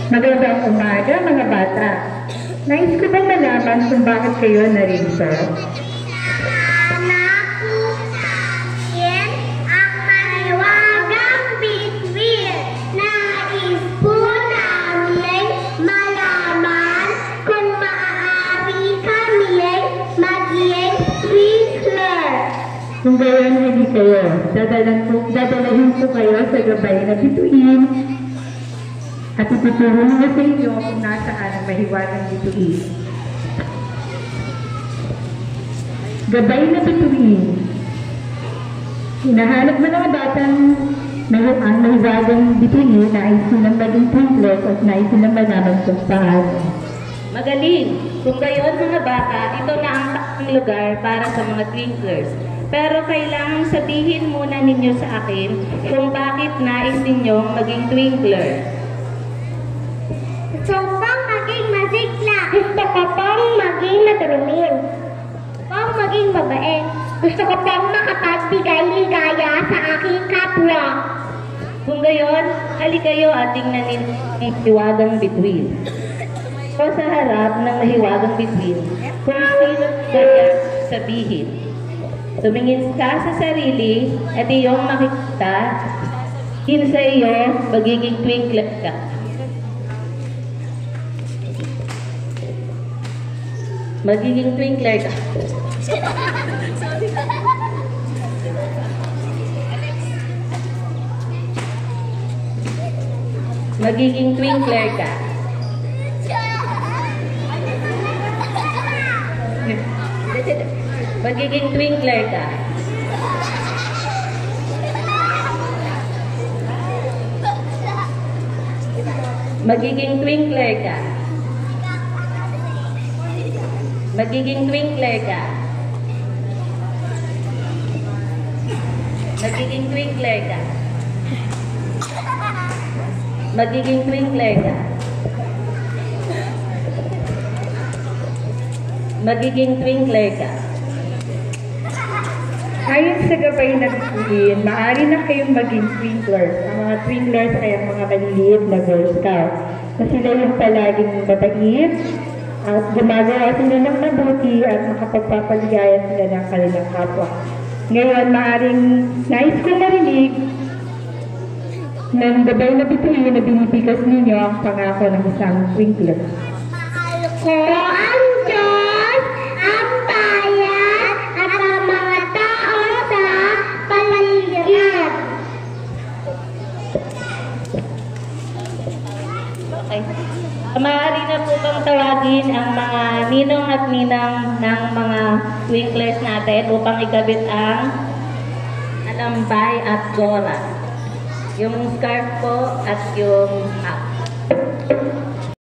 Magandang umaga mga bata. Nais ko bang malaman kung bakit kayo narito? Ang mahiwagang bituin. Nais po namin malaman kung maaari kami maging twinkler. Kung gayon hindi kayo, dadalahin ko kayo sa gabay na bituin at ituturo nyo sa inyo kung nasaan ang mahiwagang bituin. Gabay na bituin. Hinahanap mo mga batang ang mahiwagang bituin na ay silang maging twinklers at nais silang malaman kung paano. Magaling! Kung gayon mga bata, ito na ang takang lugar para sa mga twinklers. Pero kailangan sabihin muna ninyo sa akin kung bakit nais ninyong maging twinkler. Gusto pang maging masigla. Gusto ko pang maging maturumin. Pang maging mabait. Gusto ko pang makapagbigay ligaya sa aking kapwa. Kung gayon, hali kayo at tingnan ninyo ang mahiwagang bituin. O sa harap ng mahiwagang bituin, kung sino kaya sabihin. Tumingin ka sa sarili at iyong makikita, sa iyo, magiging twinkler ka. Magiging twinkler ka. Magiging twinkler ka. Magiging twinkler ka. Magiging twinkler ka. Magiging twinkler ka. Magiging twinkler ka. Magiging twinkler ka. Magiging twinkler ka. Ayon sa gabay na bituin, maaari na kayong maging twinklers. Ang mga twinklers ay ang mga maliliit na Girl Scout. Na sila yung palaging mabait at gumagawa sila ng mabuti at makapagpapaligaya sila ng kanilang kapwa. Ngayon, maaaring nais ko narinig ng gabay na bituin na binibigas ninyo ang pangako ng isang twinkler. Mahal ko ang Diyos, ang bayan, at ang mga tao sa paligid. Okay. Maaari na po bang tawagin ang mga ninong at ninang ng mga twinklers natin upang ikabit ang alambay at gora. Yung scarf po at yung hat.